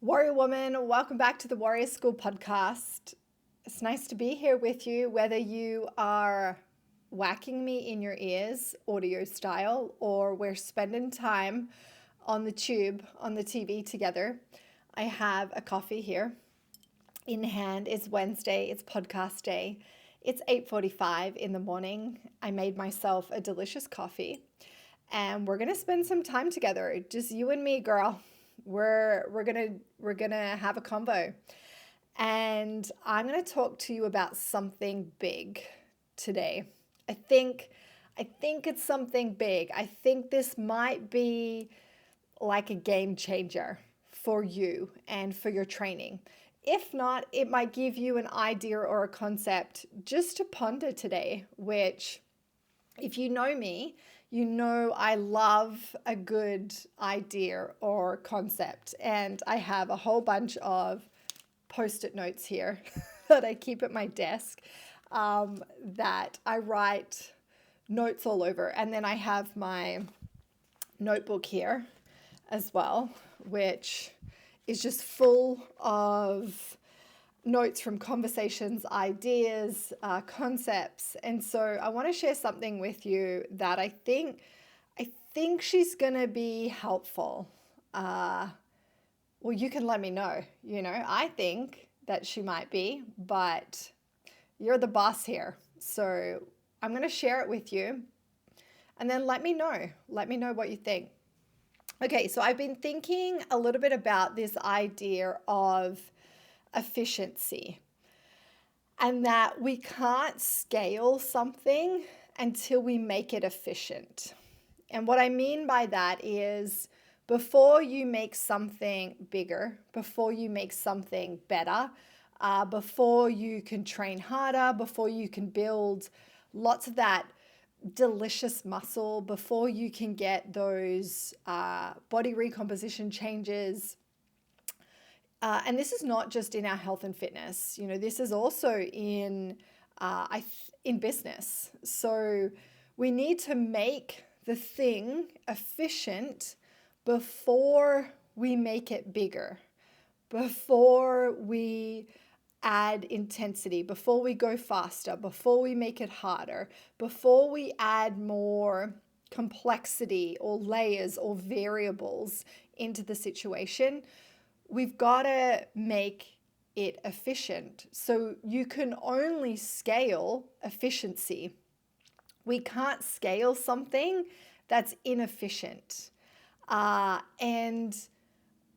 Warrior Woman, welcome back to the Warrior School podcast. It's nice to be here with you, whether you are whacking me in your ears, audio style, or we're spending time on the tube, on the TV together. I have a coffee here in hand. It's Wednesday, it's podcast day. It's 8:45 in the morning. I made myself a delicious coffee and we're going to spend some time together. Just you and me, girl. We're gonna have a convo, and I'm gonna talk to you about something big today. I think I think it's something big. I think this might be like a game changer for you and for your training. If not, it might give you an idea or a concept just to ponder today, which, if you know me, you know I love a good idea or concept. And I have a whole bunch of post-it notes here that I keep at my desk, that I write notes all over. And then I have my notebook here as well, which is just full of notes from conversations, ideas, concepts. And so I want to share something with you that I think she's going to be helpful. Well, you can let me know. I think that she might be, but you're the boss here. So I'm going to share it with you and then let me know. Let me know what you think. Okay, so I've been thinking a little bit about this idea of efficiency, and that we can't scale something until we make it efficient. And what I mean by that is, before you make something bigger, before you make something better, before you can train harder, before you can build lots of that delicious muscle, before you can get those body recomposition changes. And this is not just in our health and fitness. This is also in business. So we need to make the thing efficient before we make it bigger, before we add intensity, before we go faster, before we make it harder, before we add more complexity or layers or variables into the situation. We've got to make it efficient. So you can only scale efficiency. We can't scale something that's inefficient. And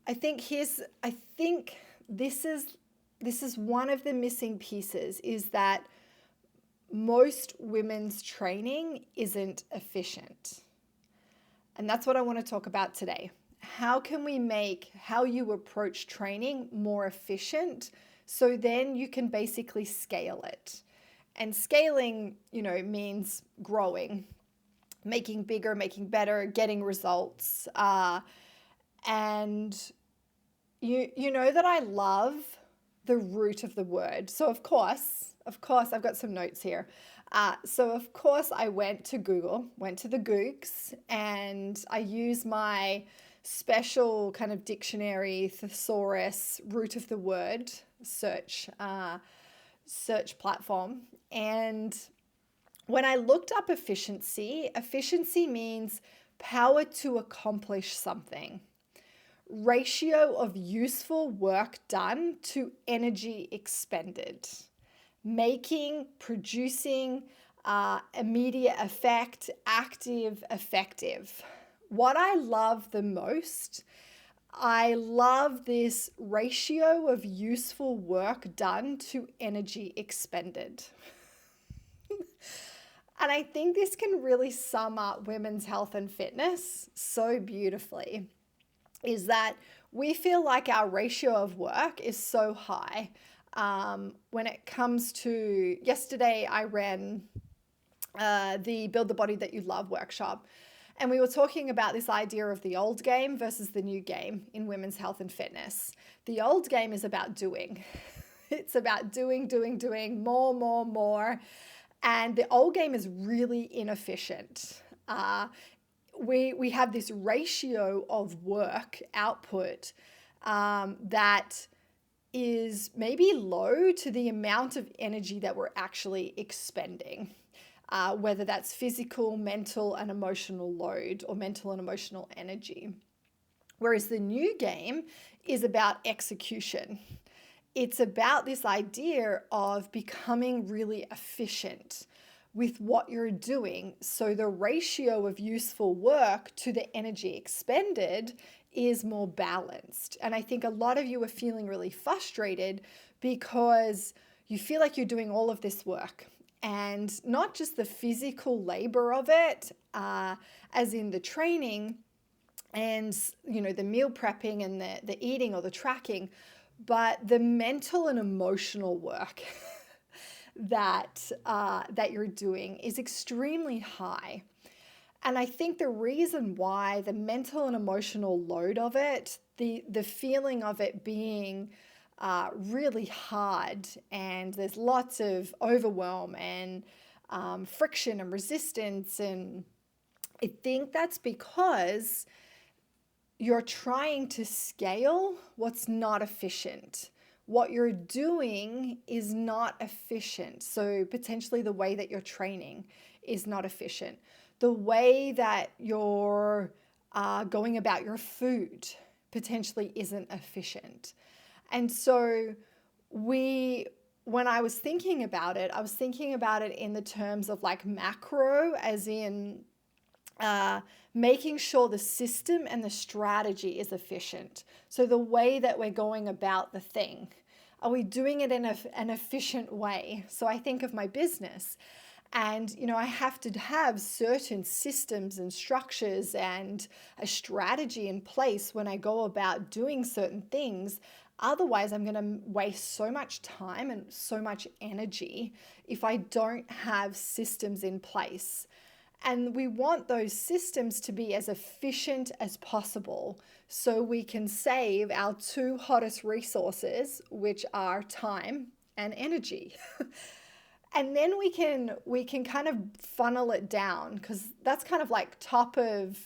I think this is one of the missing pieces, is that most women's training isn't efficient. And that's what I want to talk about today. How can we make how you approach training more efficient, so then you can basically scale it? And scaling, means growing, making bigger, making better, getting results. And you know that I love the root of the word. So of course, I've got some notes here. So of course I went to Google, went to the Googs, and I use my special kind of dictionary, thesaurus, root of the word search platform. And when I looked up efficiency means power to accomplish something, ratio of useful work done to energy expended, making, producing, immediate effect, active, effective. What I love the most, I love this ratio of useful work done to energy expended. And I think this can really sum up women's health and fitness so beautifully, is that we feel like our ratio of work is so high. When it comes to, yesterday I ran the Build the Body That You Love workshop. And we were talking about this idea of the old game versus the new game in women's health and fitness. The old game is about doing. It's about doing, more. And the old game is really inefficient. We have this ratio of work output that is maybe low to the amount of energy that we're actually expending, whether that's physical, mental, and emotional load or mental and emotional energy. Whereas the new game is about execution. It's about this idea of becoming really efficient with what you're doing. So the ratio of useful work to the energy expended is more balanced. And I think a lot of you are feeling really frustrated because you feel like you're doing all of this work, and not just the physical labor of it, as in the training and the meal prepping and the eating or the tracking, but the mental and emotional work that you're doing is extremely high. And I think the reason why the mental and emotional load of it, the feeling of it being really hard, and there's lots of overwhelm and friction and resistance, and I think that's because you're trying to scale what's not efficient. What you're doing is not efficient. So potentially the way that you're training is not efficient. The way that you're going about your food potentially isn't efficient. And so when I was thinking about it, I was thinking about it in the terms of like macro, as in making sure the system and the strategy is efficient. So the way that we're going about the thing, are we doing it in an efficient way? So I think of my business, and I have to have certain systems and structures and a strategy in place when I go about doing certain things. Otherwise, I'm going to waste so much time and so much energy if I don't have systems in place. And we want those systems to be as efficient as possible so we can save our two hottest resources, which are time and energy. And then we can kind of funnel it down, because that's kind of like top of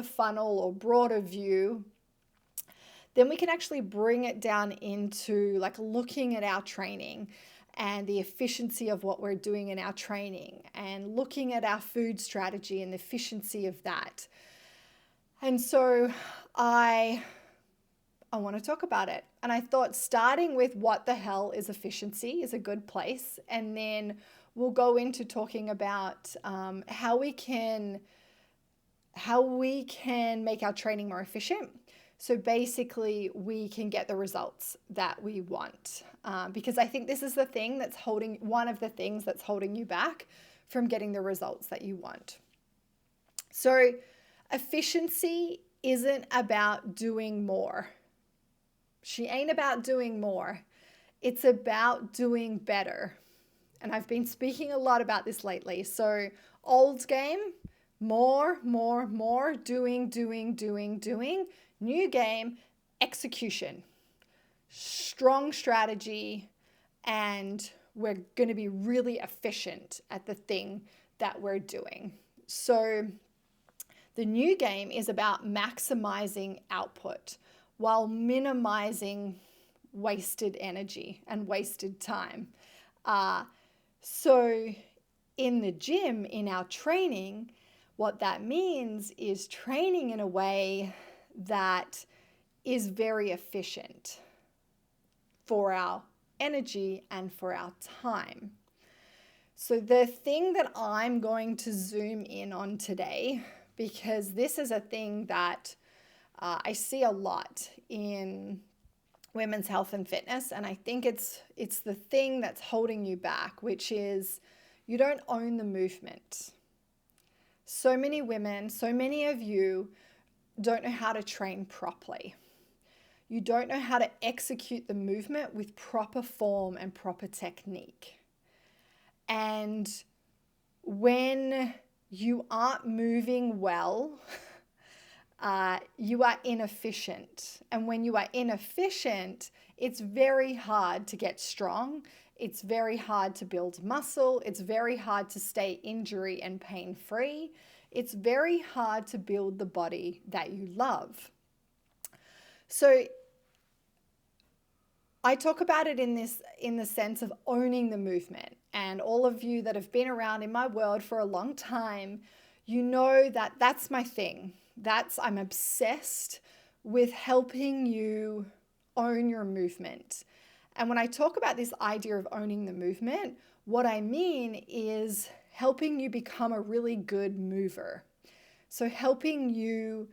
funnel or broader view. Then we can actually bring it down into like looking at our training and the efficiency of what we're doing in our training, and looking at our food strategy and the efficiency of that. And so I want to talk about it. And I thought starting with what the hell is efficiency is a good place. And then we'll go into talking about how we can make our training more efficient. So basically, we can get the results that we want, because I think this is one of the things that's holding you back from getting the results that you want. So efficiency isn't about doing more. She ain't about doing more. It's about doing better. And I've been speaking a lot about this lately. So old game, more, doing. New game, execution, strong strategy, and we're going to be really efficient at the thing that we're doing. So the new game is about maximizing output while minimizing wasted energy and wasted time. So in the gym, in our training, what that means is training in a way that is very efficient for our energy and for our time. So the thing that I'm going to zoom in on today, because this is a thing that I see a lot in women's health and fitness, and I think it's the thing that's holding you back, which is you don't own the movement. So many women, so many of you don't know how to train properly. You don't know how to execute the movement with proper form and proper technique. And when you aren't moving well, you are inefficient. And when you are inefficient, it's very hard to get strong. It's very hard to build muscle. It's very hard to stay injury and pain-free. It's very hard to build the body that you love. So I talk about it in the sense of owning the movement. And all of you that have been around in my world for a long time, you know that that's my thing. I'm obsessed with helping you own your movement. And when I talk about this idea of owning the movement, what I mean is helping you become a really good mover. So helping you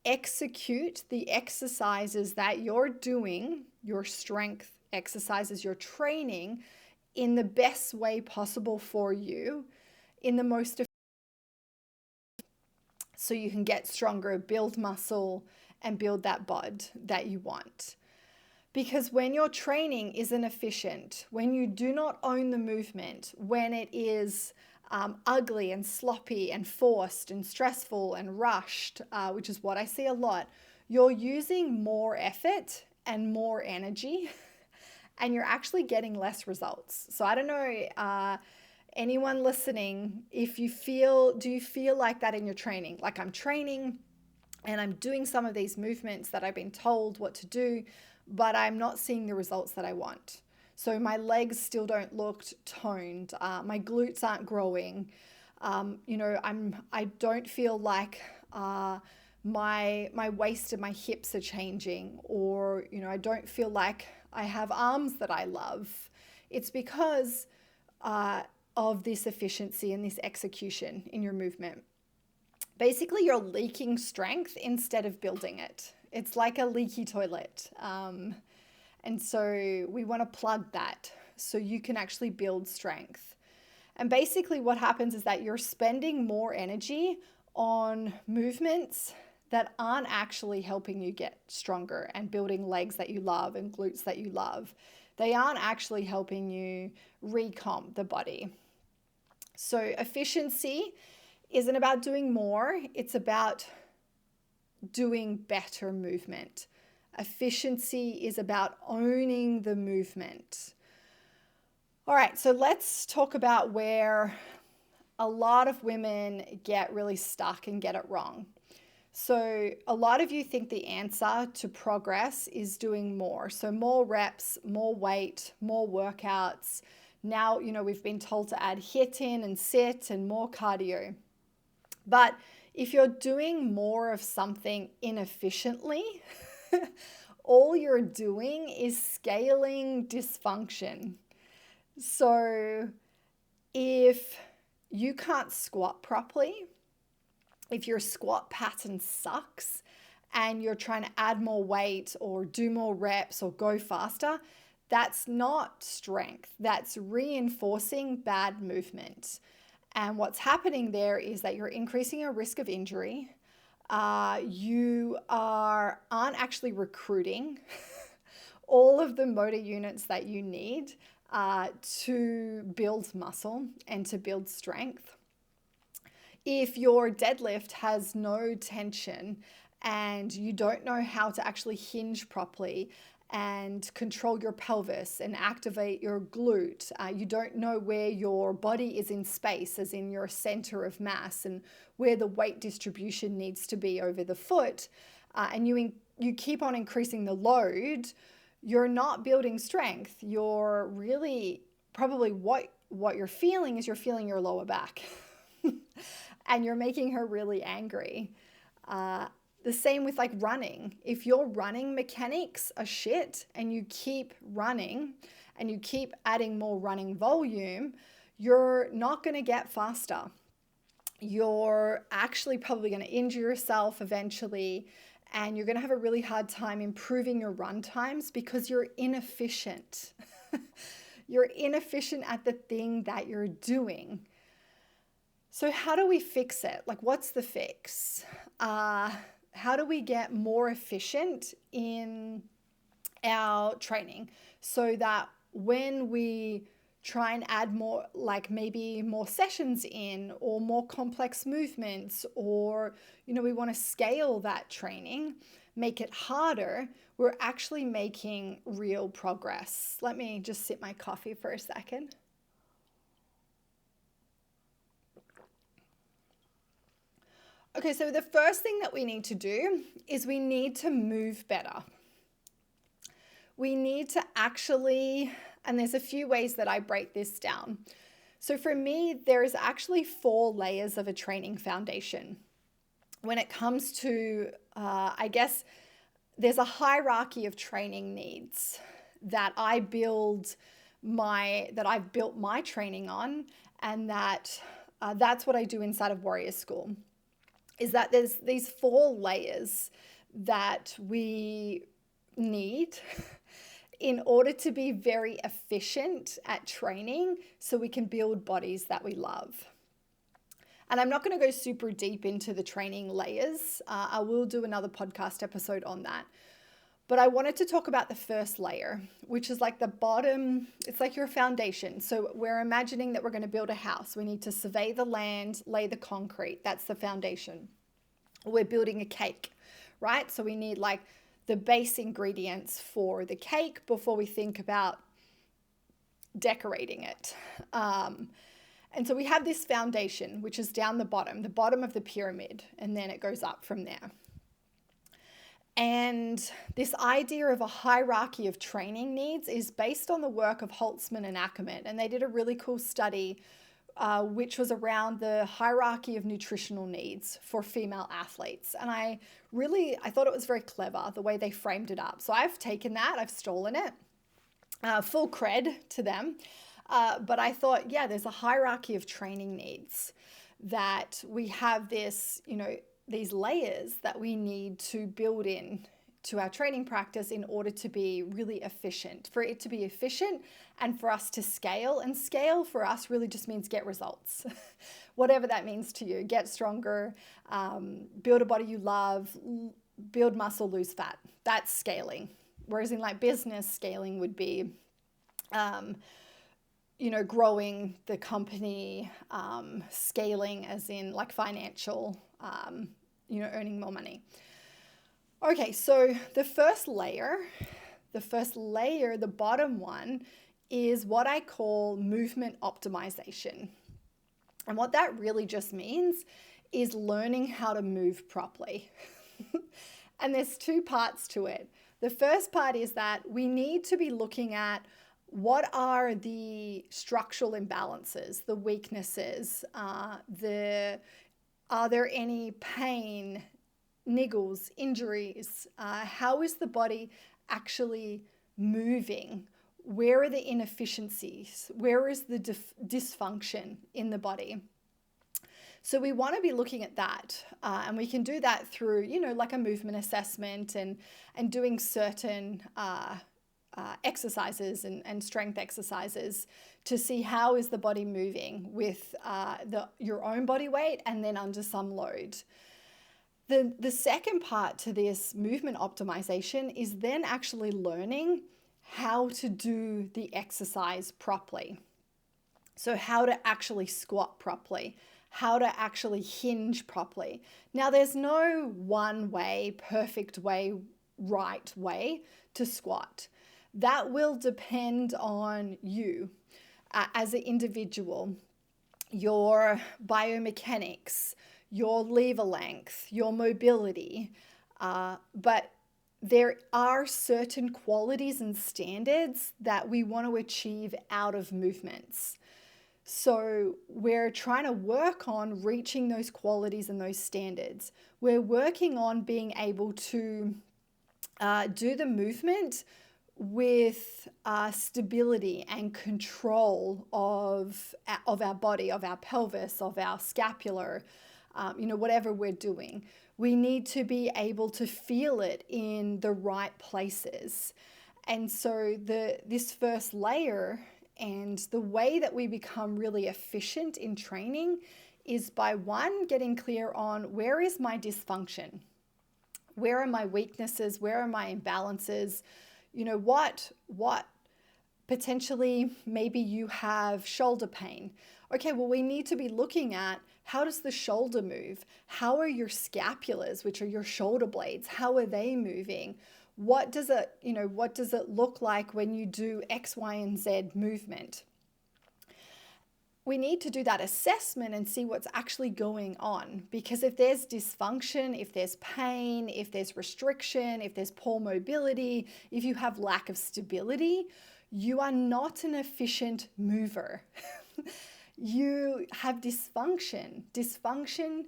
execute the exercises that you're doing, your strength exercises, your training, in the best way possible for you, in the most, so you can get stronger, build muscle, and build that bod that you want. Because when your training isn't efficient, when you do not own the movement, when it is ugly and sloppy and forced and stressful and rushed, which is what I see a lot, you're using more effort and more energy and you're actually getting less results. So I don't know, anyone listening, do you feel like that in your training? Like, I'm training and I'm doing some of these movements that I've been told what to do, but I'm not seeing the results that I want. So my legs still don't look toned. My glutes aren't growing. I don't feel like my waist and my hips are changing, or I don't feel like I have arms that I love. It's because of this efficiency and this execution in your movement. Basically, you're leaking strength instead of building it. It's like a leaky toilet. And so we want to plug that so you can actually build strength. And basically what happens is that you're spending more energy on movements that aren't actually helping you get stronger and building legs that you love and glutes that you love. They aren't actually helping you recomp the body. So efficiency isn't about doing more, it's about doing better movement. Efficiency is about owning the movement. All right, so let's talk about where a lot of women get really stuck and get it wrong. So a lot of you think the answer to progress is doing more. So more reps, more weight, more workouts. Now, we've been told to add HIIT in and sit and more cardio. But if you're doing more of something inefficiently, all you're doing is scaling dysfunction. So if you can't squat properly, if your squat pattern sucks and you're trying to add more weight or do more reps or go faster, that's not strength. That's reinforcing bad movement. And what's happening there is that you're increasing your risk of injury. You aren't actually recruiting all of the motor units that you need to build muscle and to build strength. If your deadlift has no tension and you don't know how to actually hinge properly and control your pelvis and activate your glute, you don't know where your body is in space, as in your center of mass, and where the weight distribution needs to be over the foot, and you keep on increasing the load, you're not building strength. You're really probably what you're feeling is you're feeling your lower back. And you're making her really angry. The same with like running. If your running mechanics are shit and you keep running and you keep adding more running volume, you're not going to get faster. You're actually probably going to injure yourself eventually, and you're going to have a really hard time improving your run times because you're inefficient. You're inefficient at the thing that you're doing. So how do we fix it? Like, what's the fix? How do we get more efficient in our training so that when we try and add more, like maybe more sessions in or more complex movements, or, we want to scale that training, make it harder, we're actually making real progress. Let me just sip my coffee for a second. Okay, so the first thing that we need to do is we need to move better. We need to actually, and there's a few ways that I break this down. So for me, there's actually 4 layers of a training foundation. When it comes to, I guess, there's a hierarchy of training needs that I've built my training on, and that's what I do inside of Warrior School. Is that there's these 4 layers that we need in order to be very efficient at training so we can build bodies that we love. And I'm not going to go super deep into the training layers. I will do another podcast episode on that. But I wanted to talk about the first layer, which is like the bottom. It's like your foundation. So we're imagining that we're going to build a house. We need to survey the land, lay the concrete. That's the foundation. We're building a cake, right? So we need like the base ingredients for the cake before we think about decorating it. And so we have this foundation, which is down the bottom of the pyramid, and then it goes up from there. And this idea of a hierarchy of training needs is based on the work of Holtzman and Ackerman. And they did a really cool study, which was around the hierarchy of nutritional needs for female athletes. And I thought it was very clever, the way they framed it up. So I've taken that, I've stolen it, full cred to them. But I thought, yeah, there's a hierarchy of training needs that we have this, these layers that we need to build in to our training practice in order to be really efficient, for it to be efficient and for us to scale. And scale for us really just means get results, whatever that means to you. Get stronger, build a body you love, build muscle, lose fat. That's scaling. Whereas in like business, scaling would be, growing the company, scaling as in like financial, earning more money. Okay, so the first layer, the bottom one, is what I call movement optimization. And what that really just means is learning how to move properly. And there's 2 parts to it. The first part is that we need to be looking at what are the structural imbalances, the weaknesses, are there any pain, niggles, injuries? How is the body actually moving? Where are the inefficiencies? Where is the dysfunction in the body? So we want to be looking at that, and we can do that through, like a movement assessment and doing certain exercises and strength exercises to see how is the body moving with your own body weight and then under some load. The second part to this movement optimization is then actually learning how to do the exercise properly. So how to actually squat properly, how to actually hinge properly. Now, there's no one way, perfect way, right way to squat. That will depend on you as an individual, your biomechanics, your lever length, your mobility. But there are certain qualities and standards that we want to achieve out of movements. So we're trying to work on reaching those qualities and those standards. We're working on being able to do the movement with stability and control of our body, of our pelvis, of our scapular, whatever we're doing. We need to be able to feel it in the right places. And so this first layer and the way that we become really efficient in training is by, 1, getting clear on where is my dysfunction? Where are my weaknesses? Where are my imbalances? What potentially maybe you have shoulder pain. Okay, well, we need to be looking at how does the shoulder move? How are your scapulars, which are your shoulder blades, how are they moving? What does it look like when you do X, Y, and Z movement? we need to do that assessment and see what's actually going on. Because if there's dysfunction, if there's pain, if there's restriction, if there's poor mobility, if you have lack of stability, you are not an efficient mover. You have dysfunction. Dysfunction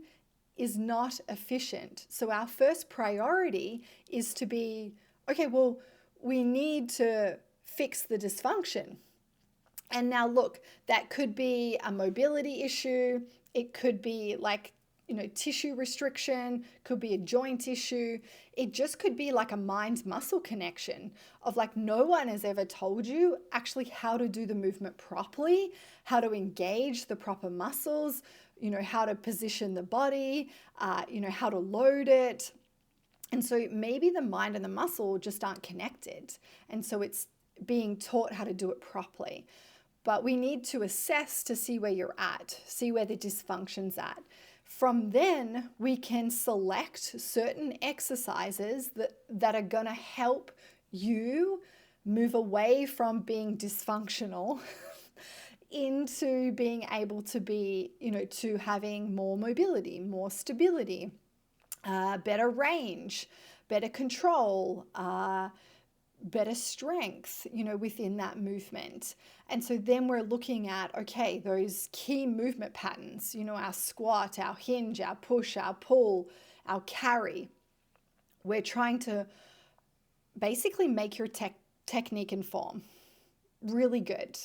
is not efficient. So our first priority is to be, okay, well, we need to fix the dysfunction. And now look, that could be a mobility issue. It could be like, tissue restriction, could be a joint issue. It just could be like a mind muscle connection of like no one has ever told you actually how to do the movement properly, how to engage the proper muscles, how to position the body, how to load it. And so maybe the mind and the muscle just aren't connected. And so it's being taught how to do it properly. But we need to assess to see where you're at, see where the dysfunction's at. From then, we can select certain exercises that are going to help you move away from being dysfunctional into being able to be, to having more mobility, more stability, better range, better control, better strength, within that movement. And so then we're looking at, okay, those key movement patterns, our squat, our hinge, our push, our pull, our carry. We're trying to basically make your technique and form really good.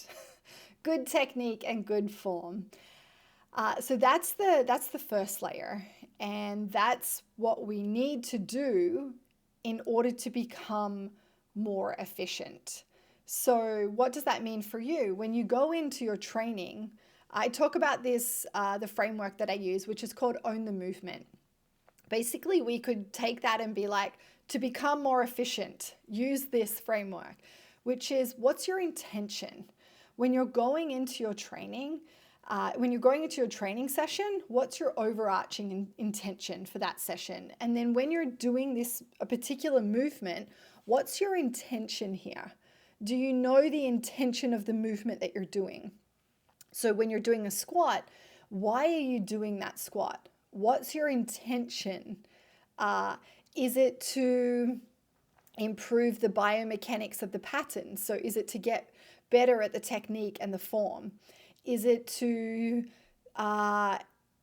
Good technique and good form. So that's the first layer. And that's what we need to do in order to become more efficient. So what does that mean for you? When you go into your training, I talk about this, the framework that I use, which is called Own the Movement. Basically, we could take that and be like, to become more efficient, use this framework, which is what's your intention? When you're going into your training, session, what's your overarching intention for that session? And then when you're doing a particular movement, what's your intention here? Do you know the intention of the movement that you're doing? So when you're doing a squat, why are you doing that squat? What's your intention? Is it to improve the biomechanics of the pattern? So is it to get better at the technique and the form? Is it to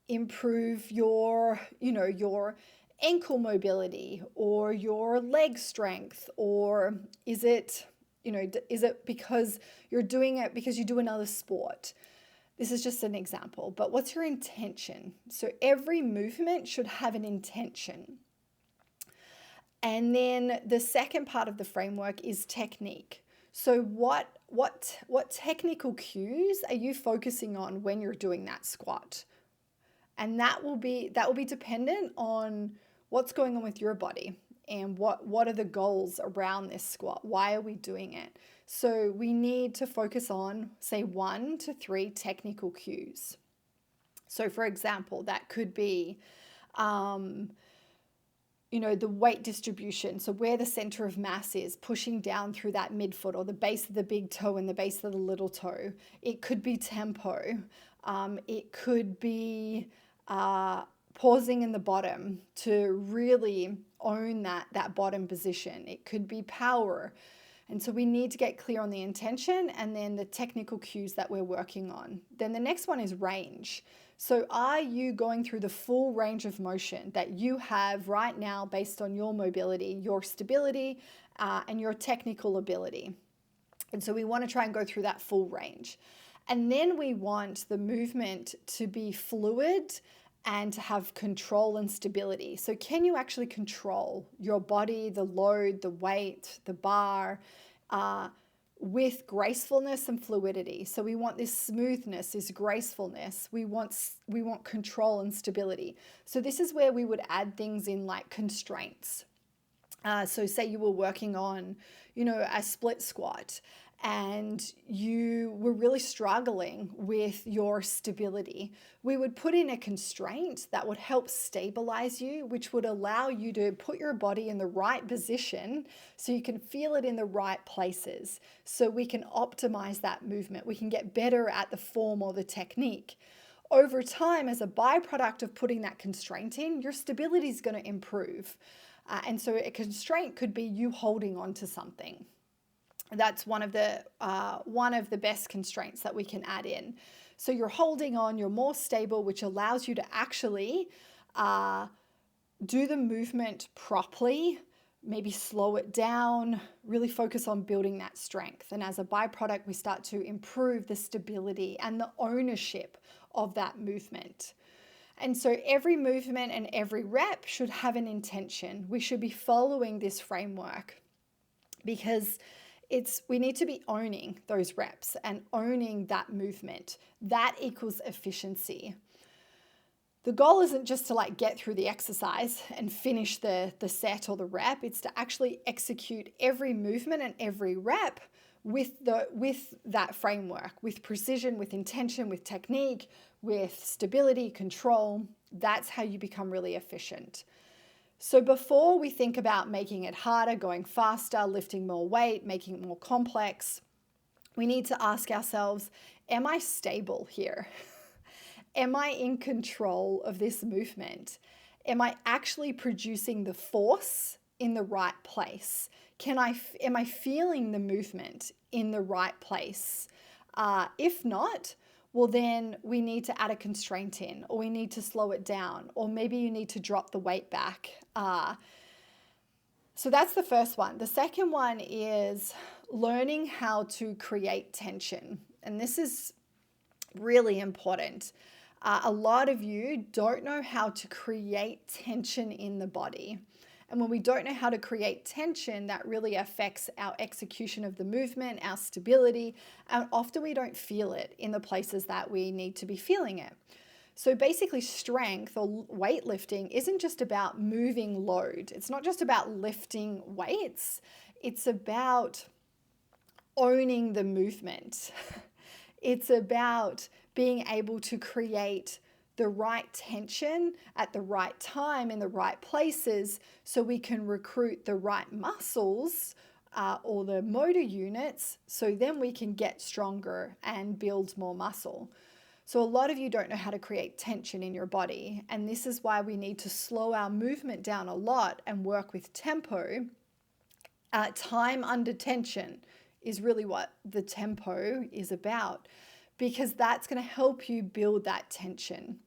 improve your ankle mobility or your leg strength? Or is it because you're doing it because you do another sport? This is just an example, but what's your intention? So every movement should have an intention. And then the second part of the framework is technique. So what technical cues are you focusing on when you're doing that squat? And that will be dependent on what's going on with your body and what are the goals around this squat? Why are we doing it? So we need to focus on, say, 1 to 3 technical cues. So for example, that could be the weight distribution. So where the center of mass is, pushing down through that midfoot or the base of the big toe and the base of the little toe. It could be tempo. It could be pausing in the bottom to really own that bottom position. It could be power. And so we need to get clear on the intention and then the technical cues that we're working on. Then the next one is range. So are you going through the full range of motion that you have right now based on your mobility, your stability, and your technical ability? And so we want to try and go through that full range. And then we want the movement to be fluid and to have control and stability. So can you actually control your body, the load, the weight, the bar, with gracefulness and fluidity? So we want this smoothness, this gracefulness. We want control and stability. So this is where we would add things in like constraints. So say you were working on, a split squat, and you were really struggling with your stability, we would put in a constraint that would help stabilize you, which would allow you to put your body in the right position so you can feel it in the right places. So we can optimize that movement. We can get better at the form or the technique. Over time, as a byproduct of putting that constraint in, your stability is going to improve. And so a constraint could be you holding on to something. That's one of the best constraints that we can add in. So you're holding on, you're more stable, which allows you to actually do the movement properly, maybe slow it down, really focus on building that strength. And as a byproduct, we start to improve the stability and the ownership of that movement. And so every movement and every rep should have an intention. We should be following this framework because we need to be owning those reps and owning that movement. That equals efficiency. The goal isn't just to like get through the exercise and finish the set or the rep. It's to actually execute every movement and every rep with that framework, with precision, with intention, with technique, with stability, control. That's how you become really efficient. So before we think about making it harder, going faster, lifting more weight, making it more complex, we need to ask ourselves, am I stable here? Am I in control of this movement? Am I actually producing the force in the right place? Am I feeling the movement in the right place? If not, well, then we need to add a constraint in, or we need to slow it down, or maybe you need to drop the weight back. So that's the first one. The second one is learning how to create tension. And this is really important. A lot of you don't know how to create tension in the body. And when we don't know how to create tension, that really affects our execution of the movement, our stability, and often we don't feel it in the places that we need to be feeling it. So basically, strength or weightlifting isn't just about moving load. It's not just about lifting weights. It's about owning the movement. It's about being able to create the right tension at the right time in the right places so we can recruit the right muscles or the motor units so then we can get stronger and build more muscle. So a lot of you don't know how to create tension in your body, and this is why we need to slow our movement down a lot and work with tempo. Time under tension is really what the tempo is about, because that's going to help you build that tension.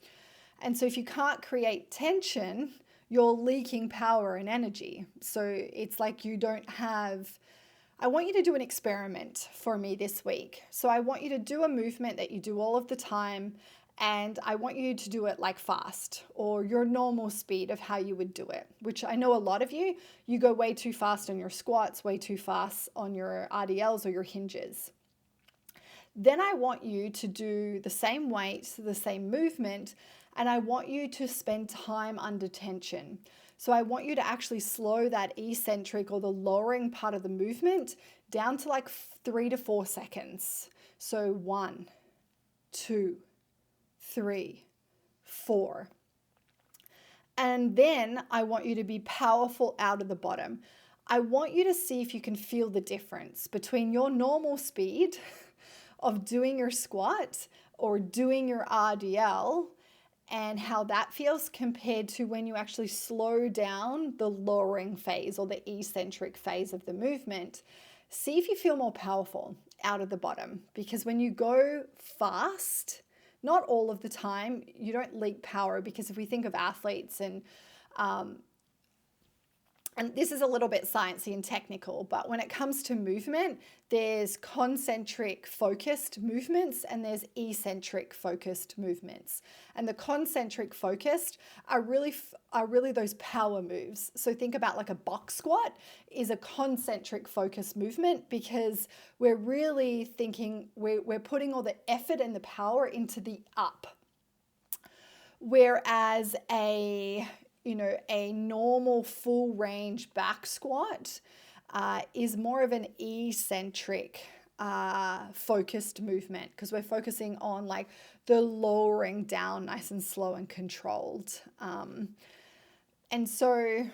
And so if you can't create tension, you're leaking power and energy. So it's like you don't have... I want you to do an experiment for me this week. So I want you to do a movement that you do all of the time, and I want you to do it like fast or your normal speed of how you would do it, which I know a lot of you go way too fast on your squats, way too fast on your RDLs or your hinges. Then I want you to do the same weight, the same movement, and I want you to spend time under tension. So I want you to actually slow that eccentric or the lowering part of the movement down to like 3 to 4 seconds. So 1, 2, 3, 4. And then I want you to be powerful out of the bottom. I want you to see if you can feel the difference between your normal speed of doing your squat or doing your RDL and how that feels compared to when you actually slow down the lowering phase or the eccentric phase of the movement. See if you feel more powerful out of the bottom, because when you go fast, not all of the time, you don't leak power, because if we think of athletes and this is a little bit sciencey and technical, but when it comes to movement, there's concentric focused movements and there's eccentric focused movements. And the concentric focused are really those power moves. So think about like a box squat is a concentric focused movement, because we're really thinking we're putting all the effort and the power into the up. Whereas a normal full range back squat is more of an eccentric focused movement, because we're focusing on like the lowering down nice and slow and controlled. And so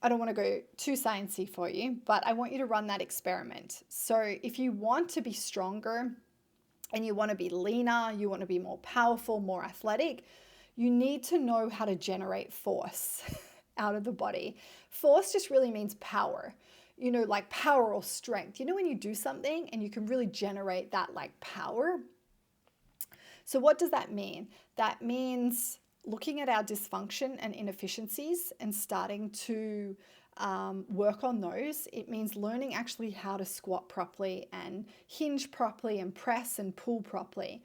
I don't want to go too sciencey for you, but I want you to run that experiment. So if you want to be stronger and you want to be leaner, you want to be more powerful, more athletic, you need to know how to generate force out of the body. Force just really means power, like power or strength. When you do something and you can really generate that like power. So what does that mean? That means looking at our dysfunction and inefficiencies and starting to work on those. It means learning actually how to squat properly and hinge properly and press and pull properly.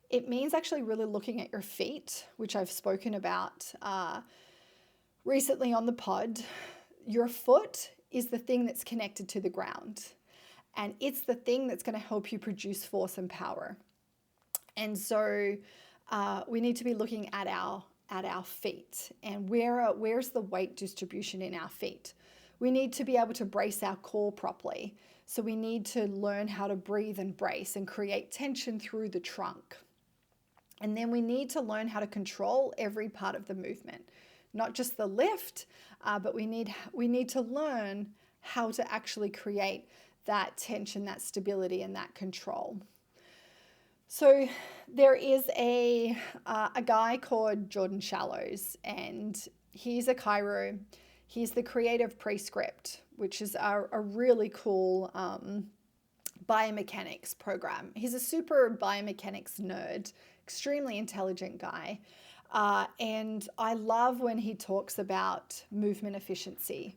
It means actually really looking at your feet, which I've spoken about recently on the pod. Your foot is the thing that's connected to the ground, and it's the thing that's going to help you produce force and power. And so we need to be looking at our feet and where's the weight distribution in our feet. We need to be able to brace our core properly. So we need to learn how to breathe and brace and create tension through the trunk. And then we need to learn how to control every part of the movement, not just the lift, but we need to learn how to actually create that tension, that stability, and that control. So there is a guy called Jordan Shallows, and he's a chiro. He's the creator of Prescript, which is a really cool biomechanics program. He's a super biomechanics nerd, extremely intelligent guy. And I love when he talks about movement efficiency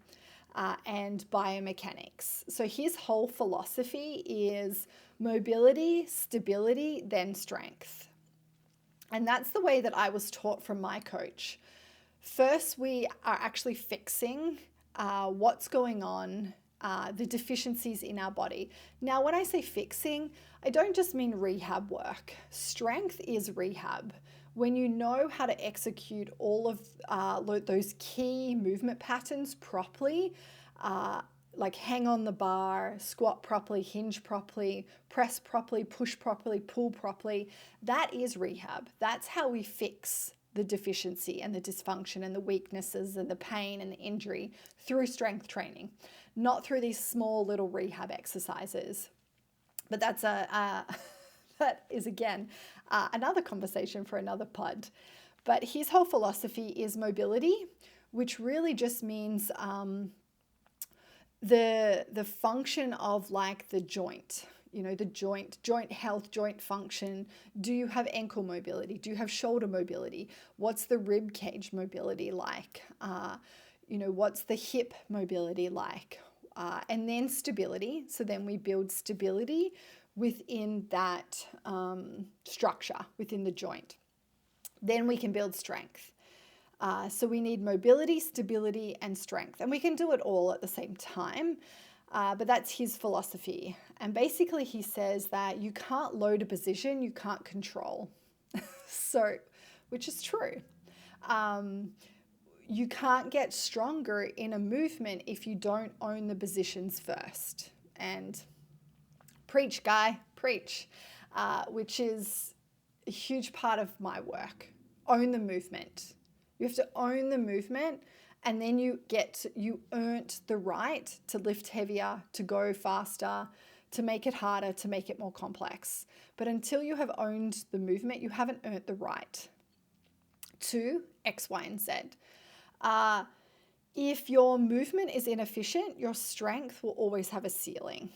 and biomechanics. So his whole philosophy is mobility, stability, then strength. And that's the way that I was taught from my coach. First, we are actually fixing what's going on, the deficiencies in our body. Now, when I say fixing, I don't just mean rehab work. Strength is rehab. When you know how to execute all of those key movement patterns properly, like hang on the bar, squat properly, hinge properly, press properly, push properly, pull properly, that is rehab. That's how we fix the deficiency and the dysfunction and the weaknesses and the pain and the injury through strength training, not through these small little rehab exercises. But that's that is again another conversation for another pod. But his whole philosophy is mobility, which really just means the function of like the joint. The joint health, joint function. Do you have ankle mobility? Do you have shoulder mobility? What's the rib cage mobility like? What's the hip mobility like? And then stability. So then we build stability within that structure, within the joint. Then we can build strength. So we need mobility, stability, and strength. And we can do it all at the same time. But that's his philosophy. And basically he says that you can't load a position you can't control. So, which is true. You can't get stronger in a movement if you don't own the positions first. And preach, guy, preach, which is a huge part of my work. Own the movement. You have to own the movement. And then you earned the right to lift heavier, to go faster, to make it harder, to make it more complex. But until you have owned the movement, you haven't earned the right to X, Y, and Z. If your movement is inefficient, your strength will always have a ceiling.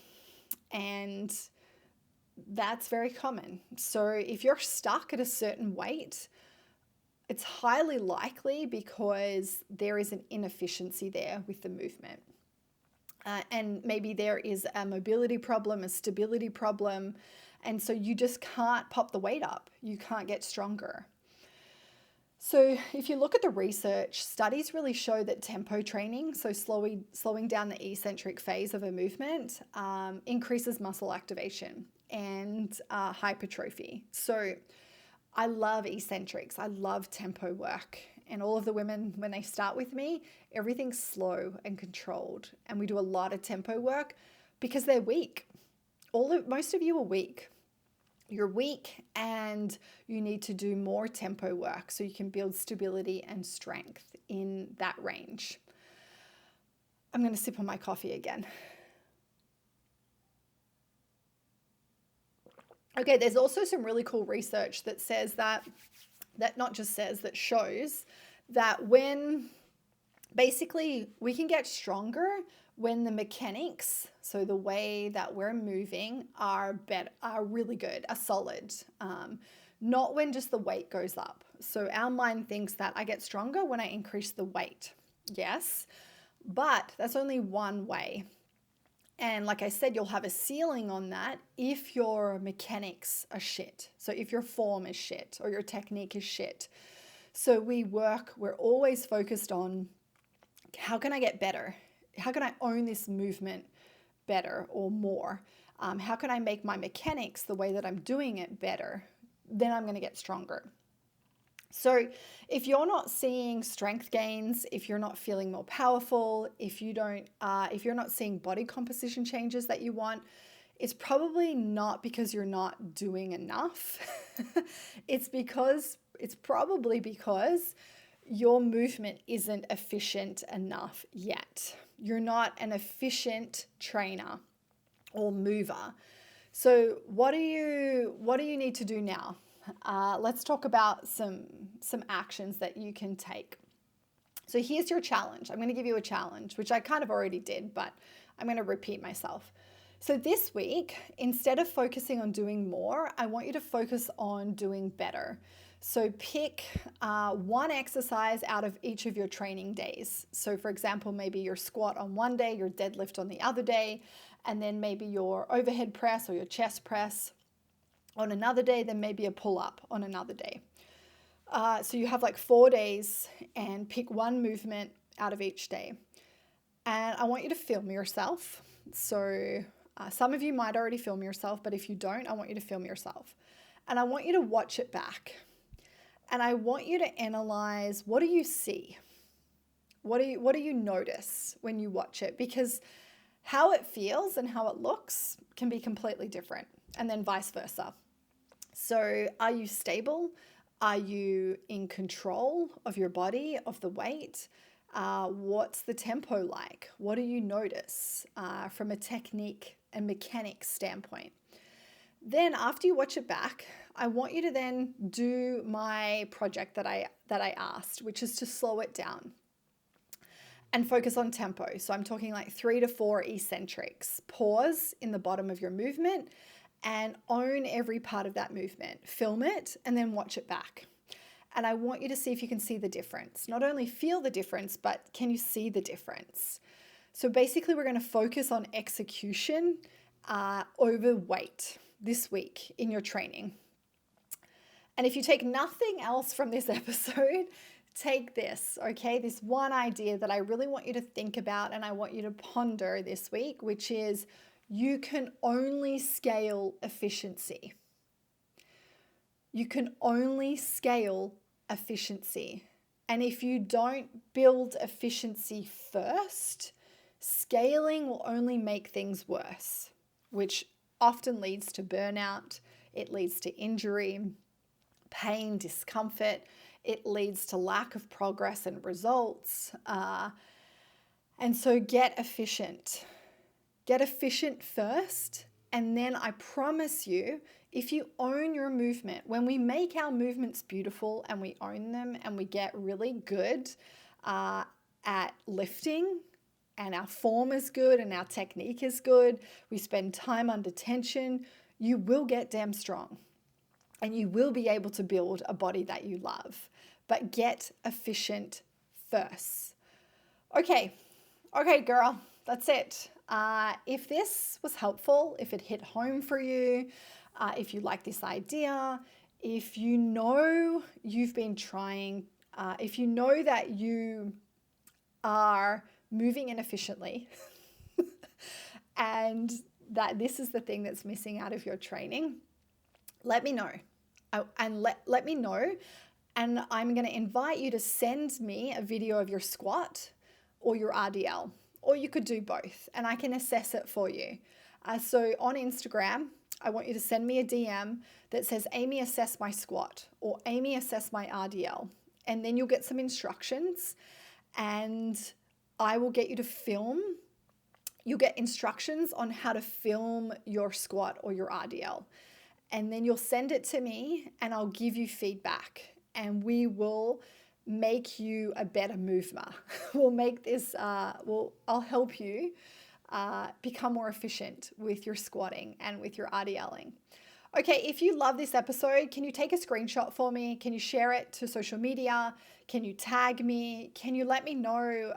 And that's very common. So if you're stuck at a certain weight, it's highly likely because there is an inefficiency there with the movement. And maybe there is a mobility problem, a stability problem. And so you just can't pop the weight up. You can't get stronger. So if you look at the research, studies really show that tempo training, so slowing down the eccentric phase of a movement, increases muscle activation and hypertrophy. So I love eccentrics. I love tempo work. And all of the women, when they start with me, everything's slow and controlled. And we do a lot of tempo work because they're weak most of you are weak. You're weak and you need to do more tempo work so you can build stability and strength in that range. I'm going to sip on my coffee again. Okay, there's also some really cool research that says that not just says, that shows that when basically we can get stronger when the mechanics, so the way that we're moving, are really good, are solid, not when just the weight goes up. So our mind thinks that I get stronger when I increase the weight. Yes, but that's only one way. And like I said, you'll have a ceiling on that if your mechanics are shit. So if your form is shit or your technique is shit. So we're always focused on, how can I get better? How can I own this movement better or more? How can I make my mechanics, the way that I'm doing it, better? Then I'm going to get stronger. So if you're not seeing strength gains, if you're not feeling more powerful, if you're not seeing body composition changes that you want, it's probably not because you're not doing enough. It's probably because your movement isn't efficient enough yet. You're not an efficient trainer or mover. So what do you need to do now? Let's talk about some actions that you can take. So here's your challenge. I'm going to give you a challenge, which I kind of already did, but I'm going to repeat myself. So this week, instead of focusing on doing more, I want you to focus on doing better. So pick one exercise out of each of your training days. So for example, maybe your squat on one day, your deadlift on the other day, and then maybe your overhead press or your chest press on another day, then maybe a pull-up on another day. So you have like 4 days, and pick one movement out of each day. And I want you to film yourself. So some of you might already film yourself, but if you don't, I want you to film yourself. And I want you to watch it back. And I want you to analyze, what do you see? What do you notice when you watch it? Because how it feels and how it looks can be completely different, and then vice versa. So are you stable? Are you in control of your body, of the weight? What's the tempo like? What do you notice from a technique and mechanics standpoint? Then after you watch it back, I want you to then do my project that I asked, which is to slow it down and focus on tempo. So I'm talking like 3 to 4 eccentrics. Pause in the bottom of your movement and own every part of that movement. Film it and then watch it back. And I want you to see if you can see the difference. Not only feel the difference, but can you see the difference? So basically, we're going to focus on execution over weight this week in your training. And if you take nothing else from this episode, take this, okay? This one idea that I really want you to think about and I want you to ponder this week, which is, you can only scale efficiency. You can only scale efficiency. And if you don't build efficiency first, scaling will only make things worse, which often leads to burnout. It leads to injury, pain, discomfort. It leads to lack of progress and results. And so get efficient. Get efficient first, and then I promise you, if you own your movement, when we make our movements beautiful and we own them and we get really good at lifting, and our form is good and our technique is good, we spend time under tension, you will get damn strong and you will be able to build a body that you love. But get efficient first. Okay, girl, that's it. If this was helpful, if it hit home for you, if you like this idea, if you know you've been trying, if you know that you are moving inefficiently and that this is the thing that's missing out of your training, let me know. And let me know. And I'm going to invite you to send me a video of your squat or your RDL. Or you could do both, and I can assess it for you. So on Instagram, I want you to send me a DM that says, Amy, assess my squat, or Amy, assess my RDL. And then you'll get some instructions, and I will get you to film. You'll get instructions on how to film your squat or your RDL. And then you'll send it to me, and I'll give you feedback, and we will make you a better mover. We'll make this, I'll help you become more efficient with your squatting and with your RDLing. Okay, if you love this episode, can you take a screenshot for me? Can you share it to social media? Can you tag me? Can you let me know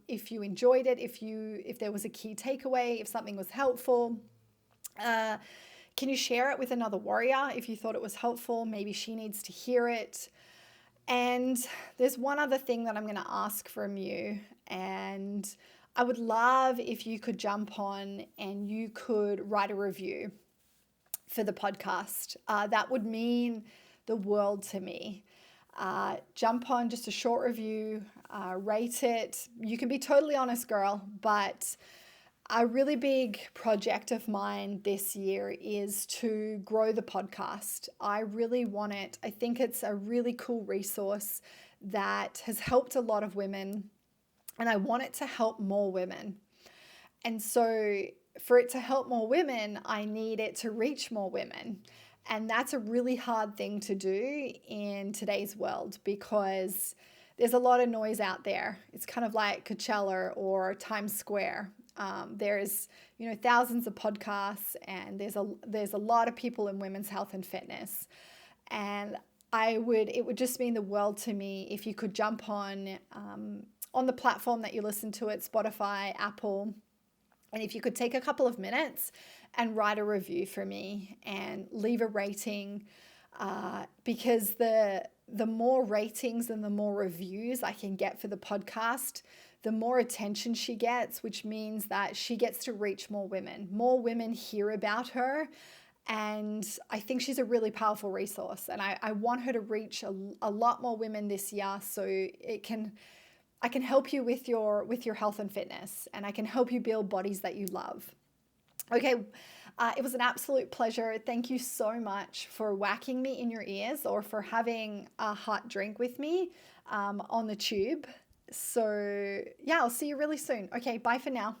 if you enjoyed it, if there was a key takeaway, if something was helpful? Can you share it with another warrior if you thought it was helpful? Maybe she needs to hear it. And there's one other thing that I'm going to ask from you, and I would love if you could jump on and you could write a review for the podcast. That would mean the world to me. Jump on, just a short review, rate it. You can be totally honest, girl, but a really big project of mine this year is to grow the podcast. I really want it. I think it's a really cool resource that has helped a lot of women, and I want it to help more women. And so for it to help more women, I need it to reach more women. And that's a really hard thing to do in today's world because there's a lot of noise out there. It's kind of like Coachella or Times Square. There's thousands of podcasts, and there's a lot of people in women's health and fitness. And it would just mean the world to me if you could jump on the platform that you listen to it, Spotify, Apple, and if you could take a couple of minutes and write a review for me and leave a rating, because the more ratings and the more reviews I can get for the podcast, the more attention she gets, which means that she gets to reach more women. More women hear about her, and I think she's a really powerful resource. And I want her to reach a lot more women this year, so I can help you with your health and fitness, and I can help you build bodies that you love. Okay, it was an absolute pleasure. Thank you so much for whacking me in your ears or for having a hot drink with me on the tube. So yeah, I'll see you really soon. Okay, bye for now.